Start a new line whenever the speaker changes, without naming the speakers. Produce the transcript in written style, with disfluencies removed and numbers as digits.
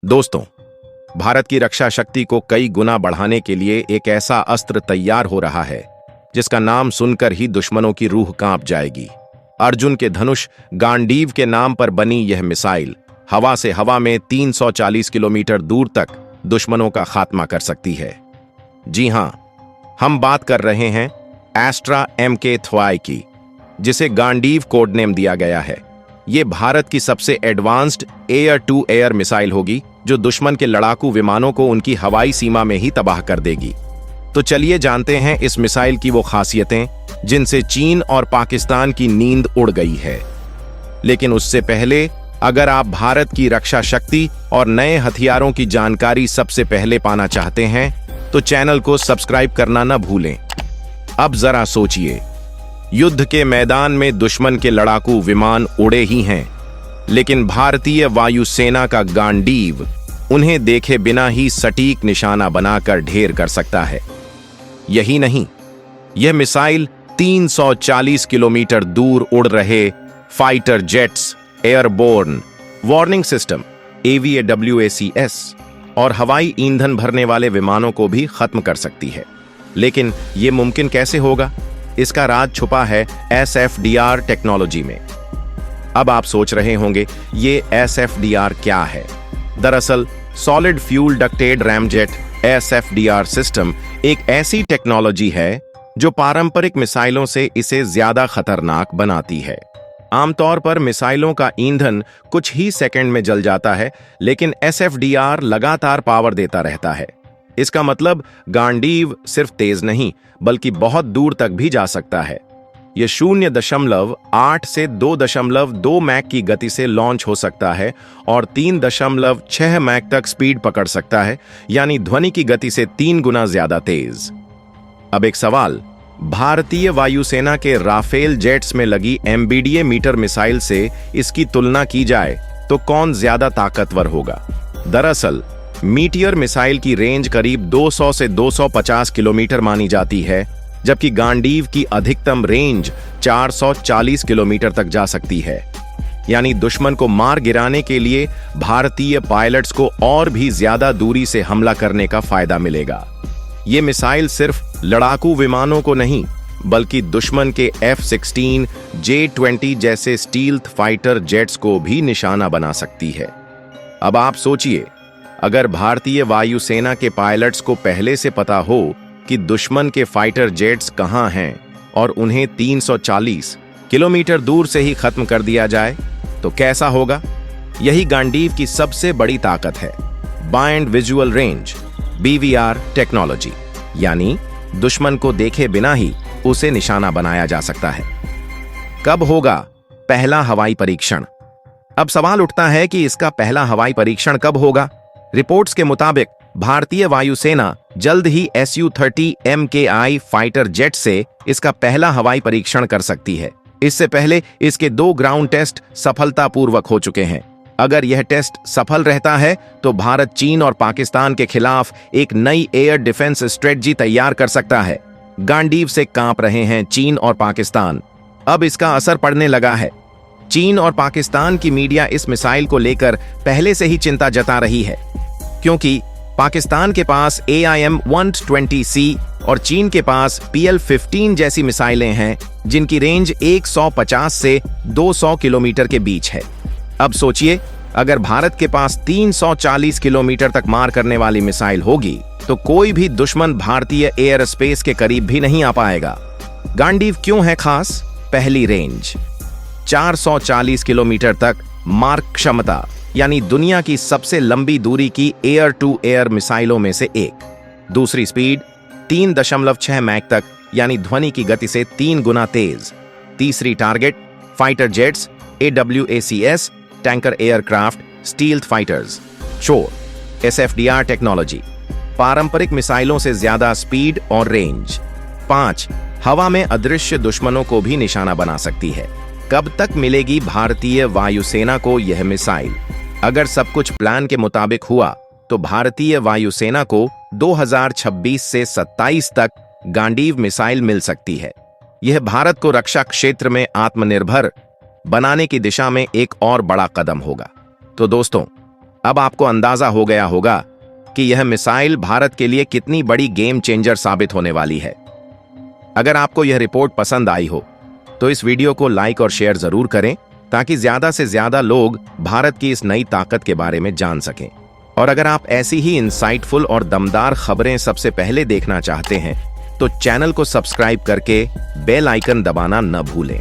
दोस्तों, भारत की रक्षा शक्ति को कई गुना बढ़ाने के लिए एक ऐसा अस्त्र तैयार हो रहा है जिसका नाम सुनकर ही दुश्मनों की रूह कांप जाएगी। अर्जुन के धनुष गांडीव के नाम पर बनी यह मिसाइल हवा से हवा में 340 किलोमीटर दूर तक दुश्मनों का खात्मा कर सकती है। जी हां, हम बात कर रहे हैं एस्ट्रा MK-3 की, जिसे गांडीव कोड नेम दिया गया है। ये भारत की सबसे advanced air to air missile होगी जो दुश्मन के लड़ाकू विमानों को उनकी हवाई सीमा में ही तबाह कर देगी। तो चलिए जानते हैं इस मिसाइल की वो खासियतें जिनसे चीन और पाकिस्तान की नींद उड़ गई है। लेकिन उससे पहले, अगर आप भारत की रक्षा शक्ति और नए हथियारों की जानकारी सबसे पहले पाना चाहते हैं तो चैनल को सब्सक्राइब करना न भूलें। अब जरा सोचिए, युद्ध के मैदान में दुश्मन के लड़ाकू विमान उड़े ही हैं, लेकिन भारतीय वायुसेना का गांडीव उन्हें देखे बिना ही सटीक निशाना बनाकर ढेर कर सकता है। यही नहीं, यह मिसाइल 340 किलोमीटर दूर उड़ रहे fighter jets, airborne warning system AVAWACS और हवाई ईंधन भरने वाले विमानों को भी खत्म कर सकती है। लेकिन यह मुमकिन कैसे होगा? इसका राज छुपा है SFDR टेक्नोलॉजी में। अब आप सोच रहे होंगे, ये SFDR क्या है? दरअसल solid fuel ducted ramjet SFDR system एक ऐसी टेक्नोलॉजी है जो पारंपरिक मिसाइलों से इसे ज्यादा खतरनाक बनाती है। आमतौर पर मिसाइलों का ईंधन कुछ ही सेकंड में जल जाता है, लेकिन SFDR लगातार पावर देता रहता है। इसका मतलब गांडीव सिर्फ तेज नहीं बल्कि बहुत दूर तक भी जा सकता है। यह 0.8 से 2.2 मैक की गति से लॉन्च हो सकता है और 3.6 मैक तक स्पीड पकड़ सकता है, यानी ध्वनि की गति से 3 गुना ज्यादा तेज। अब एक सवाल, भारतीय वायुसेना के राफेल जेट्स में लगी MBDA मीटर मिसाइल से इसकी तुलना की जाए तो कौन ज्यादा ताकतवर होगा? दरअसल मीटियर मिसाइल की रेंज करीब 200 से 250 किलोमीटर मानी जाती है, जबकि गांडीव की अधिकतम रेंज 440 किलोमीटर तक जा सकती है। यानी दुश्मन को मार गिराने के लिए भारतीय पायलट्स को और भी ज्यादा दूरी से हमला करने का फायदा मिलेगा। ये मिसाइल सिर्फ लड़ाकू विमानों को नहीं बल्कि दुश्मन के F-16, J-20 जैसे स्टील्थ फाइटर जेट्स को भी निशाना बना सकती है। अब आप सोचिए, अगर भारतीय वायुसेना के पायलट्स को पहले से पता हो कि दुश्मन के फाइटर जेट्स कहां हैं और उन्हें 340 किलोमीटर दूर से ही खत्म कर दिया जाए तो कैसा होगा? यही गांडीव की सबसे बड़ी ताकत है, bind visual range BVR technology, यानी दुश्मन को देखे बिना ही उसे निशाना बनाया जा सकता है। कब होगा पहला हवाई परीक्षण? अब सवाल उठता है कि इसका पहला हवाई परीक्षण कब होगा? रिपोर्ट्स के मुताबिक भारतीय वायुसेना जल्द ही Su-30 MKI फाइटर जेट से इसका पहला हवाई परीक्षण कर सकती है। इससे पहले इसके 2 ग्राउंड टेस्ट सफलतापूर्वक हो चुके हैं। अगर यह टेस्ट सफल रहता है तो भारत चीन और पाकिस्तान के खिलाफ एक नई एयर डिफेंस स्ट्रेटजी तैयार कर सकता है। गांडीव से कांप रहे हैं चीन और पाकिस्तान। अब इसका असर पड़ने लगा है। चीन और पाकिस्तान की मीडिया इस मिसाइल को लेकर पहले से ही चिंता जता रही है, क्योंकि पाकिस्तान के पास AIM-120C और चीन के पास PL-15 जैसी मिसाइलें हैं जिनकी रेंज 150 से 200 किलोमीटर के बीच है। अब सोचिए, अगर भारत के पास 340 किलोमीटर तक मार करने वाली मिसाइल होगी तो कोई भी दुश्मन भारतीय एयर स्पेस के करीब भी नहीं आ पाएगा। गांडीव क्यों है खास? पहली रेंज 440 किलोमीटर तक मार क्षमता, यानी दुनिया की सबसे लंबी दूरी की एयर टू एयर मिसाइलों में से एक। दूसरी स्पीड 3.6 मैक तक, यानी ध्वनि की गति से 3 गुना तेज। तीसरी target fighter jets, AWACS, tanker aircraft, stealth fighters. चौथ, SFDR टेक्नोलॉजी, पारंपरिक मिसाइलों से ज्यादा स्पीड और रेंज। 5, हवा में अदृश्य दुश्मनों को भी निशाना बना सकती है। कब तक मिलेगी भारतीय वायुसेना को यह मिसाइल? अगर सब कुछ प्लान के मुताबिक हुआ तो भारतीय वायुसेना को 2026 से 27 तक गांडीव मिसाइल मिल सकती है। यह भारत को रक्षा क्षेत्र में आत्मनिर्भर बनाने की दिशा में एक और बड़ा कदम होगा। तो दोस्तों, अब आपको अंदाजा हो गया होगा कि यह मिसाइल भारत के लिए कितनी बड़ी गेम चेंजर साबित होने वाली है। अगर आपको यह रिपोर्ट पसंद आई हो तो इस वीडियो को लाइक और शेयर जरूर करें, ताकि ज्यादा से ज्यादा लोग भारत की इस नई ताकत के बारे में जान सकें। और अगर आप ऐसी ही इंसाइटफुल और दमदार खबरें सबसे पहले देखना चाहते हैं तो चैनल को सब्सक्राइब करके बेल आइकन दबाना न भूलें।